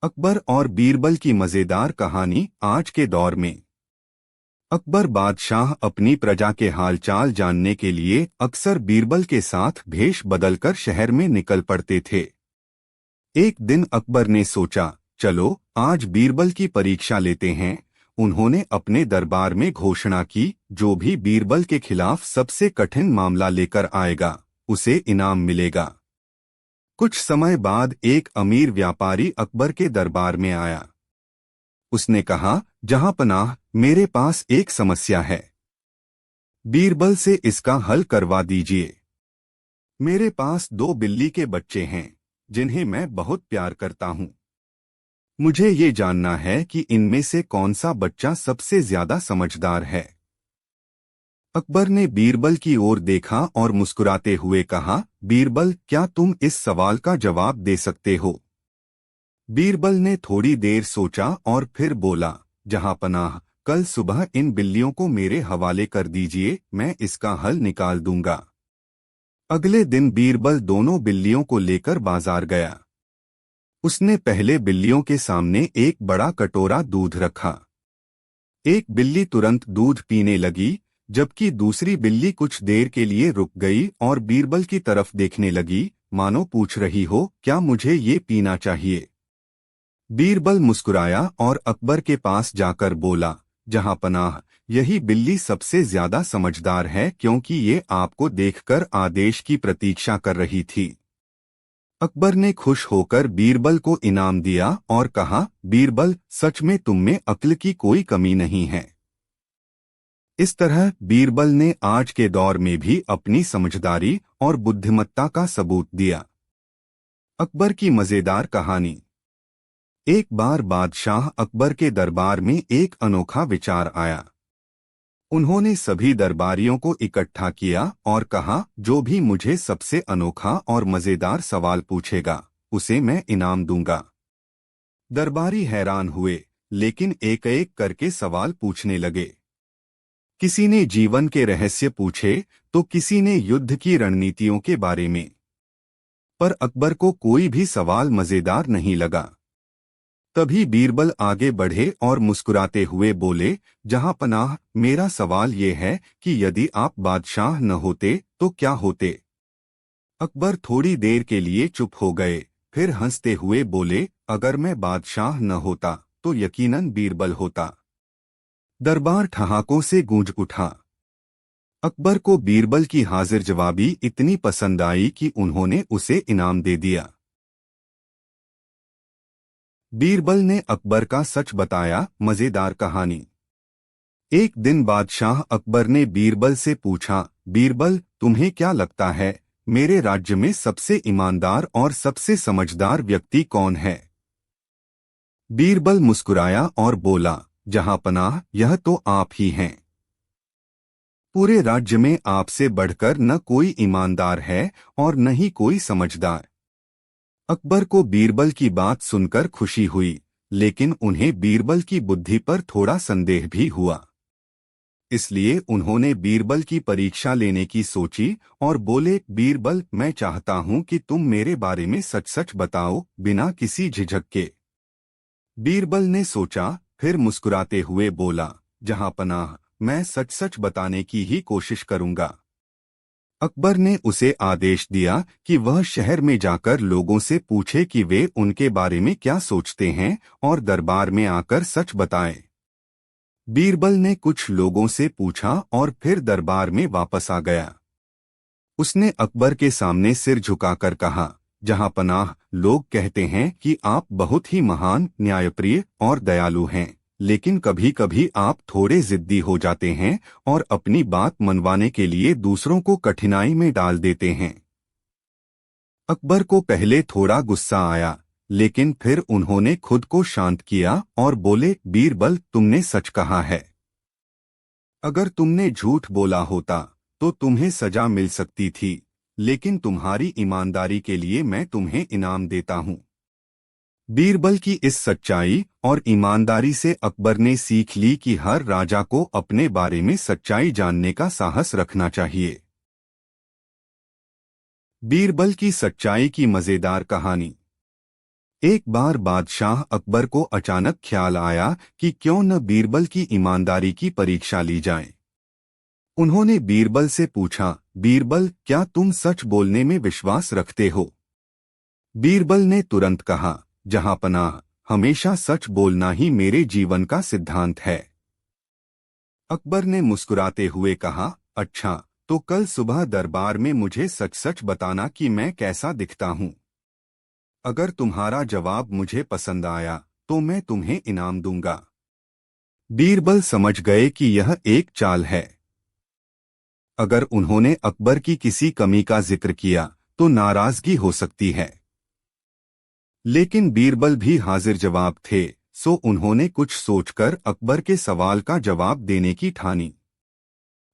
अकबर और बीरबल की मजेदार कहानी। आज के दौर में अकबर बादशाह अपनी प्रजा के हालचाल जानने के लिए अक्सर बीरबल के साथ भेष बदलकर शहर में निकल पड़ते थे। एक दिन अकबर ने सोचा, चलो आज बीरबल की परीक्षा लेते हैं। उन्होंने अपने दरबार में घोषणा की, जो भी बीरबल के खिलाफ सबसे कठिन मामला लेकर आएगा उसे इनाम मिलेगा। कुछ समय बाद एक अमीर व्यापारी अकबर के दरबार में आया। उसने कहा, जहांपनाह, मेरे पास एक समस्या है। बीरबल से इसका हल करवा दीजिए। मेरे पास 2 बिल्ली के बच्चे हैं जिन्हें मैं बहुत प्यार करता हूं। मुझे ये जानना है कि इनमें से कौन सा बच्चा सबसे ज्यादा समझदार है। अकबर ने बीरबल की ओर देखा और मुस्कुराते हुए कहा, बीरबल, क्या तुम इस सवाल का जवाब दे सकते हो? बीरबल ने थोड़ी देर सोचा और फिर बोला, जहांपनाह, कल सुबह इन बिल्लियों को मेरे हवाले कर दीजिए, मैं इसका हल निकाल दूंगा। अगले दिन बीरबल दोनों बिल्लियों को लेकर बाजार गया। उसने पहले बिल्लियों के सामने एक बड़ा कटोरा दूध रखा। एक बिल्ली तुरंत दूध पीने लगी, जबकि दूसरी बिल्ली कुछ देर के लिए रुक गई और बीरबल की तरफ देखने लगी, मानो पूछ रही हो, क्या मुझे ये पीना चाहिए? बीरबल मुस्कुराया और अकबर के पास जाकर बोला, जहांपनाह, यही बिल्ली सबसे ज्यादा समझदार है, क्योंकि ये आपको देखकर आदेश की प्रतीक्षा कर रही थी। अकबर ने खुश होकर बीरबल को इनाम दिया और कहा, बीरबल, सच में तुम में अक्ल की कोई कमी नहीं है। इस तरह बीरबल ने आज के दौर में भी अपनी समझदारी और बुद्धिमत्ता का सबूत दिया। अकबर की मजेदार कहानी। एक बार बादशाह अकबर के दरबार में एक अनोखा विचार आया। उन्होंने सभी दरबारियों को इकट्ठा किया और कहा, जो भी मुझे सबसे अनोखा और मजेदार सवाल पूछेगा उसे मैं इनाम दूंगा। दरबारी हैरान हुए, लेकिन एक एक करके सवाल पूछने लगे। किसी ने जीवन के रहस्य पूछे तो किसी ने युद्ध की रणनीतियों के बारे में। पर अकबर को कोई भी सवाल मजेदार नहीं लगा। तभी बीरबल आगे बढ़े और मुस्कुराते हुए बोले, जहांपनाह, मेरा सवाल ये है कि यदि आप बादशाह न होते तो क्या होते? अकबर थोड़ी देर के लिए चुप हो गए, फिर हंसते हुए बोले, अगर मैं बादशाह न होता तो यकीनन बीरबल होता। दरबार ठहाकों से गूंज उठा। अकबर को बीरबल की हाजिर जवाबी इतनी पसंद आई कि उन्होंने उसे इनाम दे दिया। बीरबल ने अकबर का सच बताया। मजेदार कहानी। एक दिन बादशाह अकबर ने बीरबल से पूछा, बीरबल, तुम्हें क्या लगता है, मेरे राज्य में सबसे ईमानदार और सबसे समझदार व्यक्ति कौन है? बीरबल मुस्कुराया और बोला, जहांपनाह, यह तो आप ही हैं। पूरे राज्य में आपसे बढ़कर न कोई ईमानदार है और न ही कोई समझदार। अकबर को बीरबल की बात सुनकर खुशी हुई, लेकिन उन्हें बीरबल की बुद्धि पर थोड़ा संदेह भी हुआ। इसलिए उन्होंने बीरबल की परीक्षा लेने की सोची और बोले, बीरबल, मैं चाहता हूं कि तुम मेरे बारे में सच सच बताओ, बिना किसी झिझक के। बीरबल ने सोचा, फिर मुस्कुराते हुए बोला, जहांपनाह, मैं सच सच बताने की ही कोशिश करूंगा। अकबर ने उसे आदेश दिया कि वह शहर में जाकर लोगों से पूछे कि वे उनके बारे में क्या सोचते हैं और दरबार में आकर सच बताएं। बीरबल ने कुछ लोगों से पूछा और फिर दरबार में वापस आ गया। उसने अकबर के सामने सिर झुकाकर कहा, जहांपनाह, लोग कहते हैं कि आप बहुत ही महान, न्यायप्रिय और दयालु हैं, लेकिन कभी कभी आप थोड़े जिद्दी हो जाते हैं और अपनी बात मनवाने के लिए दूसरों को कठिनाई में डाल देते हैं। अकबर को पहले थोड़ा गुस्सा आया, लेकिन फिर उन्होंने खुद को शांत किया और बोले, बीरबल, तुमने सच कहा है। अगर तुमने झूठ बोला होता तो तुम्हें सजा मिल सकती थी, लेकिन तुम्हारी ईमानदारी के लिए मैं तुम्हें इनाम देता हूं। बीरबल की इस सच्चाई और ईमानदारी से अकबर ने सीख ली कि हर राजा को अपने बारे में सच्चाई जानने का साहस रखना चाहिए। बीरबल की सच्चाई की मजेदार कहानी। एक बार बादशाह अकबर को अचानक ख्याल आया कि क्यों न बीरबल की ईमानदारी की परीक्षा ली जाए। उन्होंने बीरबल से पूछा, बीरबल, क्या तुम सच बोलने में विश्वास रखते हो? बीरबल ने तुरंत कहा, जहांपनाह, हमेशा सच बोलना ही मेरे जीवन का सिद्धांत है। अकबर ने मुस्कुराते हुए कहा, अच्छा, तो कल सुबह दरबार में मुझे सच सच बताना कि मैं कैसा दिखता हूँ। अगर तुम्हारा जवाब मुझे पसंद आया तो मैं तुम्हें इनाम दूंगा। बीरबल समझ गए कि यह एक चाल है। अगर उन्होंने अकबर की किसी कमी का जिक्र किया तो नाराजगी हो सकती है। लेकिन बीरबल भी हाजिर जवाब थे, सो उन्होंने कुछ सोचकर अकबर के सवाल का जवाब देने की ठानी।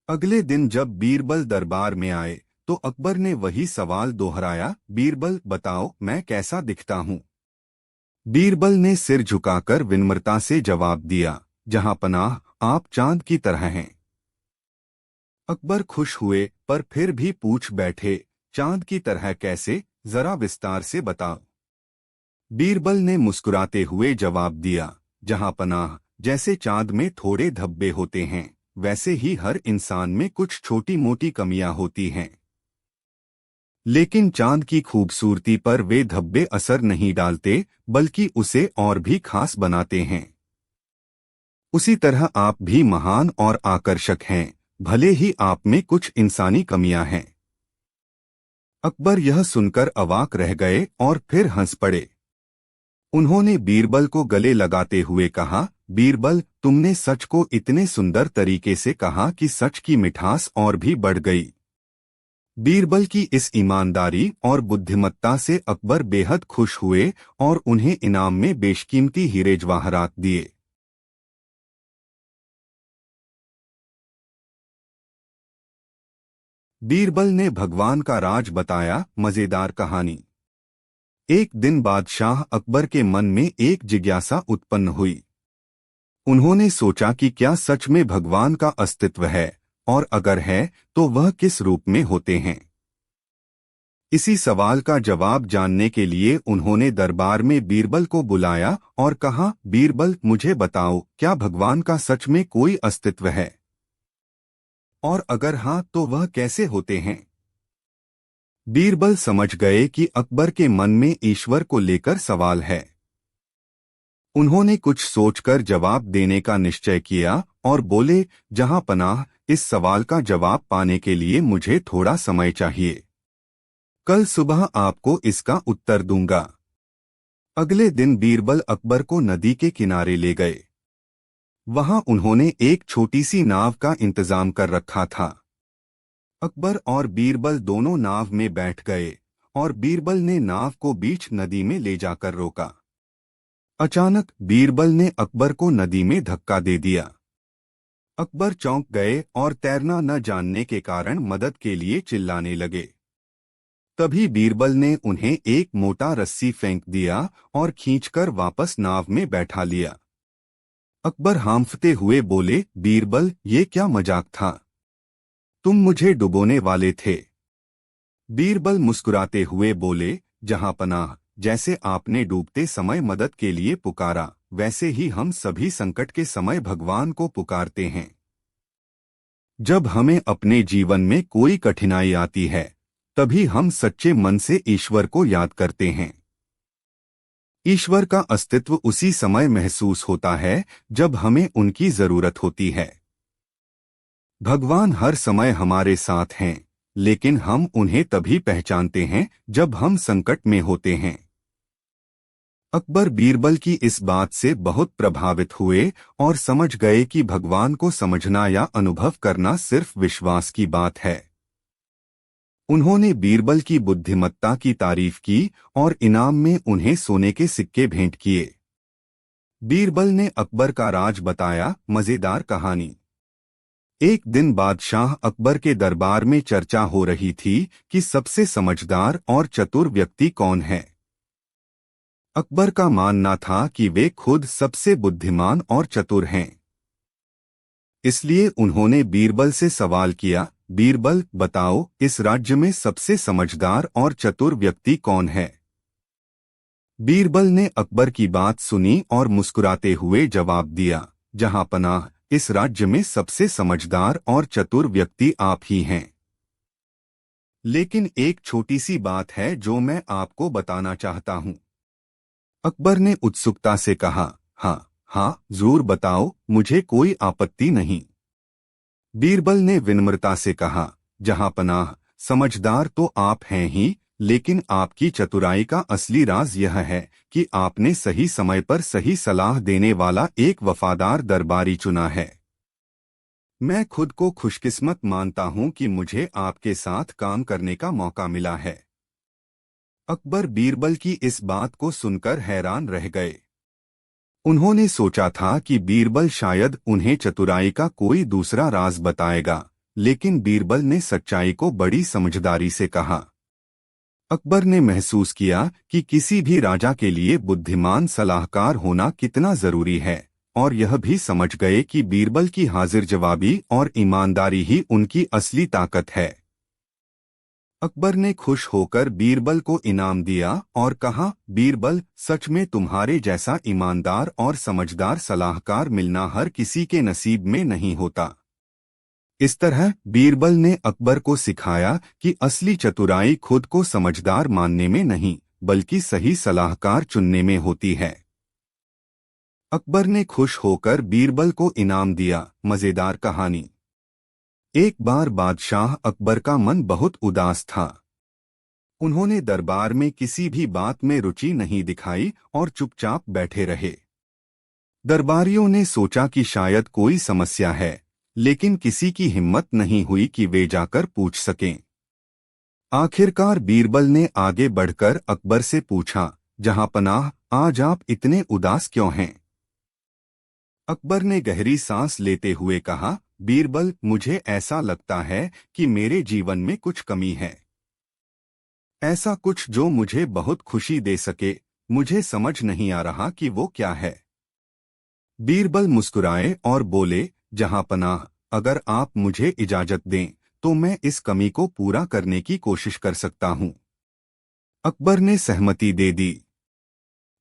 अगले दिन जब बीरबल दरबार में आए तो अकबर ने वही सवाल दोहराया, बीरबल, बताओ मैं कैसा दिखता हूँ? बीरबल ने सिर झुकाकर विनम्रता से जवाब दिया, जहांपनाह, आप चांद की तरह हैं। अकबर खुश हुए पर फिर भी पूछ बैठे, चांद की तरह कैसे? जरा विस्तार से बताओ। बीरबल ने मुस्कुराते हुए जवाब दिया, जहांपनाह, जैसे चांद में थोड़े धब्बे होते हैं वैसे ही हर इंसान में कुछ छोटी मोटी कमियां होती हैं। लेकिन चांद की खूबसूरती पर वे धब्बे असर नहीं डालते बल्कि उसे और भी खास बनाते हैं। उसी तरह आप भी महान और आकर्षक हैं, भले ही आप में कुछ इंसानी कमियां हैं। अकबर यह सुनकर अवाक रह गए और फिर हंस पड़े। उन्होंने बीरबल को गले लगाते हुए कहा, बीरबल, तुमने सच को इतने सुंदर तरीके से कहा कि सच की मिठास और भी बढ़ गई। बीरबल की इस ईमानदारी और बुद्धिमत्ता से अकबर बेहद खुश हुए और उन्हें इनाम में बेशकीमती हीरे जवाहरात दिए। बीरबल ने भगवान का राज बताया। मजेदार कहानी। एक दिन बादशाह अकबर के मन में एक जिज्ञासा उत्पन्न हुई। उन्होंने सोचा कि क्या सच में भगवान का अस्तित्व है, और अगर है तो वह किस रूप में होते हैं। इसी सवाल का जवाब जानने के लिए उन्होंने दरबार में बीरबल को बुलाया और कहा, बीरबल, मुझे बताओ, क्या भगवान का सच में कोई अस्तित्व है? और अगर हाँ तो वह कैसे होते हैं? बीरबल समझ गए कि अकबर के मन में ईश्वर को लेकर सवाल है। उन्होंने कुछ सोचकर जवाब देने का निश्चय किया और बोले, जहांपनाह, इस सवाल का जवाब पाने के लिए मुझे थोड़ा समय चाहिए। कल सुबह आपको इसका उत्तर दूंगा। अगले दिन बीरबल अकबर को नदी के किनारे ले गए। वहां उन्होंने एक छोटी सी नाव का इंतजाम कर रखा था। अकबर और बीरबल दोनों नाव में बैठ गए और बीरबल ने नाव को बीच नदी में ले जाकर रोका। अचानक बीरबल ने अकबर को नदी में धक्का दे दिया। अकबर चौंक गए और तैरना न जानने के कारण मदद के लिए चिल्लाने लगे। तभी बीरबल ने उन्हें एक मोटा रस्सी फेंक दिया और खींचकर वापस नाव में बैठा लिया। अकबर हांफते हुए बोले, बीरबल, ये क्या मजाक था? तुम मुझे डुबोने वाले थे। बीरबल मुस्कुराते हुए बोले, जहांपनाह, जैसे आपने डूबते समय मदद के लिए पुकारा, वैसे ही हम सभी संकट के समय भगवान को पुकारते हैं। जब हमें अपने जीवन में कोई कठिनाई आती है तभी हम सच्चे मन से ईश्वर को याद करते हैं। ईश्वर का अस्तित्व उसी समय महसूस होता है जब हमें उनकी जरूरत होती है। भगवान हर समय हमारे साथ हैं, लेकिन हम उन्हें तभी पहचानते हैं जब हम संकट में होते हैं। अकबर बीरबल की इस बात से बहुत प्रभावित हुए और समझ गए कि भगवान को समझना या अनुभव करना सिर्फ विश्वास की बात है। उन्होंने बीरबल की बुद्धिमत्ता की तारीफ की और इनाम में उन्हें सोने के सिक्के भेंट किए। बीरबल ने अकबर का राज बताया। मजेदार कहानी। एक दिन बादशाह अकबर के दरबार में चर्चा हो रही थी कि सबसे समझदार और चतुर व्यक्ति कौन है। अकबर का मानना था कि वे खुद सबसे बुद्धिमान और चतुर हैं। इसलिए उन्होंने बीरबल से सवाल किया, बीरबल, बताओ, इस राज्य में सबसे समझदार और चतुर व्यक्ति कौन है? बीरबल ने अकबर की बात सुनी और मुस्कुराते हुए जवाब दिया, जहां पनाह, इस राज्य में सबसे समझदार और चतुर व्यक्ति आप ही हैं। लेकिन एक छोटी सी बात है जो मैं आपको बताना चाहता हूँ। अकबर ने उत्सुकता से कहा। हाँ हाँ, जरूर बताओ, मुझे कोई आपत्ति नहीं। बीरबल ने विनम्रता से कहा, जहां पनाह, समझदार तो आप हैं ही, लेकिन आपकी चतुराई का असली राज यह है कि आपने सही समय पर सही सलाह देने वाला एक वफादार दरबारी चुना है। मैं खुद को खुशकिस्मत मानता हूं कि मुझे आपके साथ काम करने का मौका मिला है। अकबर बीरबल की इस बात को सुनकर हैरान रह गए। उन्होंने सोचा था कि बीरबल शायद उन्हें चतुराई का कोई दूसरा राज बताएगा, लेकिन बीरबल ने सच्चाई को बड़ी समझदारी से कहा। अकबर ने महसूस किया कि किसी भी राजा के लिए बुद्धिमान सलाहकार होना कितना जरूरी है, और यह भी समझ गए कि बीरबल की हाजिर जवाबी और ईमानदारी ही उनकी असली ताकत है। अकबर ने खुश होकर बीरबल को इनाम दिया और कहा, बीरबल, सच में तुम्हारे जैसा ईमानदार और समझदार सलाहकार मिलना हर किसी के नसीब में नहीं होता। इस तरह बीरबल ने अकबर को सिखाया कि असली चतुराई खुद को समझदार मानने में नहीं, बल्कि सही सलाहकार चुनने में होती है। अकबर ने खुश होकर बीरबल को इनाम दिया। मजेदार कहानी। एक बार बादशाह अकबर का मन बहुत उदास था। उन्होंने दरबार में किसी भी बात में रुचि नहीं दिखाई और चुपचाप बैठे रहे। दरबारियों ने सोचा कि शायद कोई समस्या है, लेकिन किसी की हिम्मत नहीं हुई कि वे जाकर पूछ सकें। आखिरकार बीरबल ने आगे बढ़कर अकबर से पूछा, जहां पनाह, आज आप इतने उदास क्यों हैं? अकबर ने गहरी सांस लेते हुए कहा, बीरबल, मुझे ऐसा लगता है कि मेरे जीवन में कुछ कमी है। ऐसा कुछ जो मुझे बहुत खुशी दे सके। मुझे समझ नहीं आ रहा कि वो क्या है। बीरबल मुस्कुराए और बोले, जहां पनाह, अगर आप मुझे इजाजत दें तो मैं इस कमी को पूरा करने की कोशिश कर सकता हूं। अकबर ने सहमति दे दी।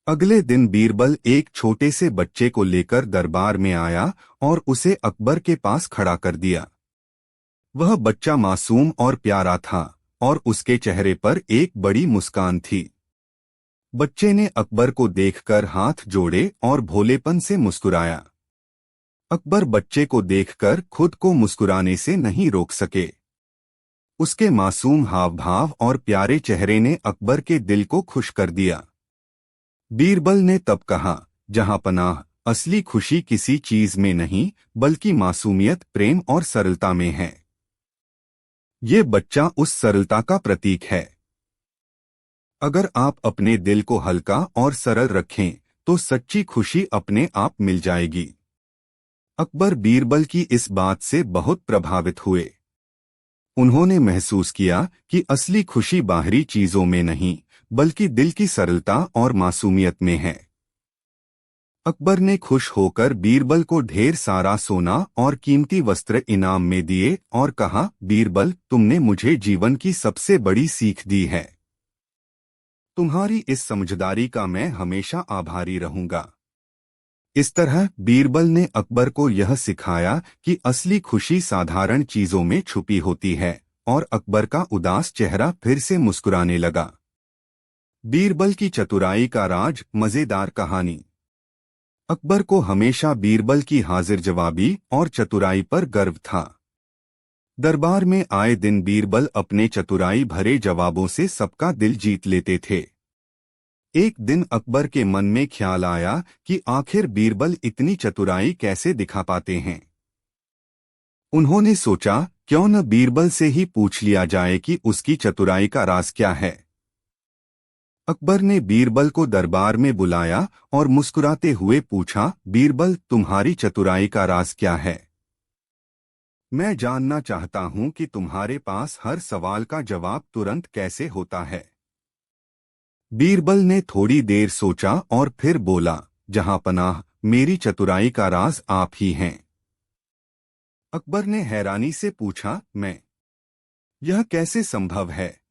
अगले दिन बीरबल एक छोटे से बच्चे को लेकर दरबार में आया और उसे अकबर के पास खड़ा कर दिया। वह बच्चा मासूम और प्यारा था और उसके चेहरे पर एक बड़ी मुस्कान थी। बच्चे ने अकबर को देखकर हाथ जोड़े और भोलेपन से मुस्कुराया। अकबर बच्चे को देखकर खुद को मुस्कुराने से नहीं रोक सके। उसके मासूम हाव भाव और प्यारे चेहरे ने अकबर के दिल को खुश कर दिया। बीरबल ने तब कहा, जहां पनाह, असली खुशी किसी चीज में नहीं, बल्कि मासूमियत, प्रेम और सरलता में है। ये बच्चा उस सरलता का प्रतीक है। अगर आप अपने दिल को हल्का और सरल रखें तो सच्ची खुशी अपने आप मिल जाएगी। अकबर बीरबल की इस बात से बहुत प्रभावित हुए। उन्होंने महसूस किया कि असली खुशी बाहरी चीजों में नहीं, बल्कि दिल की सरलता और मासूमियत में है। अकबर ने खुश होकर बीरबल को ढेर सारा सोना और कीमती वस्त्र इनाम में दिए और कहा, बीरबल, तुमने मुझे जीवन की सबसे बड़ी सीख दी है। तुम्हारी इस समझदारी का मैं हमेशा आभारी रहूंगा। इस तरह बीरबल ने अकबर को यह सिखाया कि असली खुशी साधारण चीजों में छुपी होती है, और अकबर का उदास चेहरा फिर से मुस्कुराने लगा। बीरबल की चतुराई का राज। मजेदार कहानी। अकबर को हमेशा बीरबल की हाजिर जवाबी और चतुराई पर गर्व था। दरबार में आए दिन बीरबल अपने चतुराई भरे जवाबों से सबका दिल जीत लेते थे। एक दिन अकबर के मन में ख्याल आया कि आखिर बीरबल इतनी चतुराई कैसे दिखा पाते हैं। उन्होंने सोचा, क्यों न बीरबल से ही पूछ लिया जाए कि उसकी चतुराई का राज क्या है। अकबर ने बीरबल को दरबार में बुलाया और मुस्कुराते हुए पूछा, बीरबल, तुम्हारी चतुराई का राज क्या है? मैं जानना चाहता हूं कि तुम्हारे पास हर सवाल का जवाब तुरंत कैसे होता है। बीरबल ने थोड़ी देर सोचा और फिर बोला, जहां पनाह, मेरी चतुराई का राज आप ही हैं। अकबर ने हैरानी से पूछा, मैं? यह कैसे संभव है?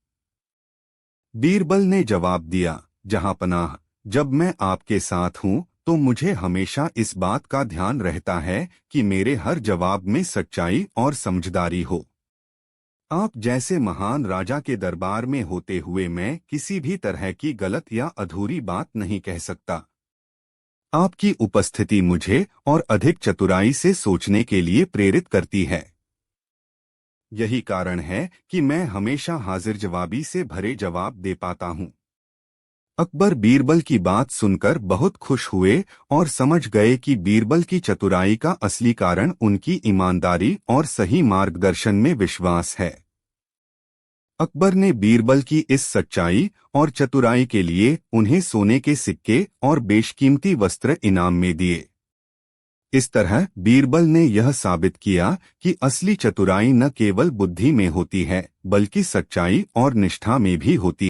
बीरबल ने जवाब दिया, जहां पनाह, जब मैं आपके साथ हूँ तो मुझे हमेशा इस बात का ध्यान रहता है कि मेरे हर जवाब में सच्चाई और समझदारी हो। आप जैसे महान राजा के दरबार में होते हुए मैं किसी भी तरह की गलत या अधूरी बात नहीं कह सकता। आपकी उपस्थिति मुझे और अधिक चतुराई से सोचने के लिए प्रेरित करती है। यही कारण है कि मैं हमेशा हाजिर जवाबी से भरे जवाब दे पाता हूँ। अकबर बीरबल की बात सुनकर बहुत खुश हुए और समझ गए कि बीरबल की चतुराई का असली कारण उनकी ईमानदारी और सही मार्गदर्शन में विश्वास है। अकबर ने बीरबल की इस सच्चाई और चतुराई के लिए उन्हें सोने के सिक्के और बेशकीमती वस्त्र इनाम में दिए। इस तरह बीरबल ने यह साबित किया कि असली चतुराई न केवल बुद्धि में होती है बल्कि सच्चाई और निष्ठा में भी होती है।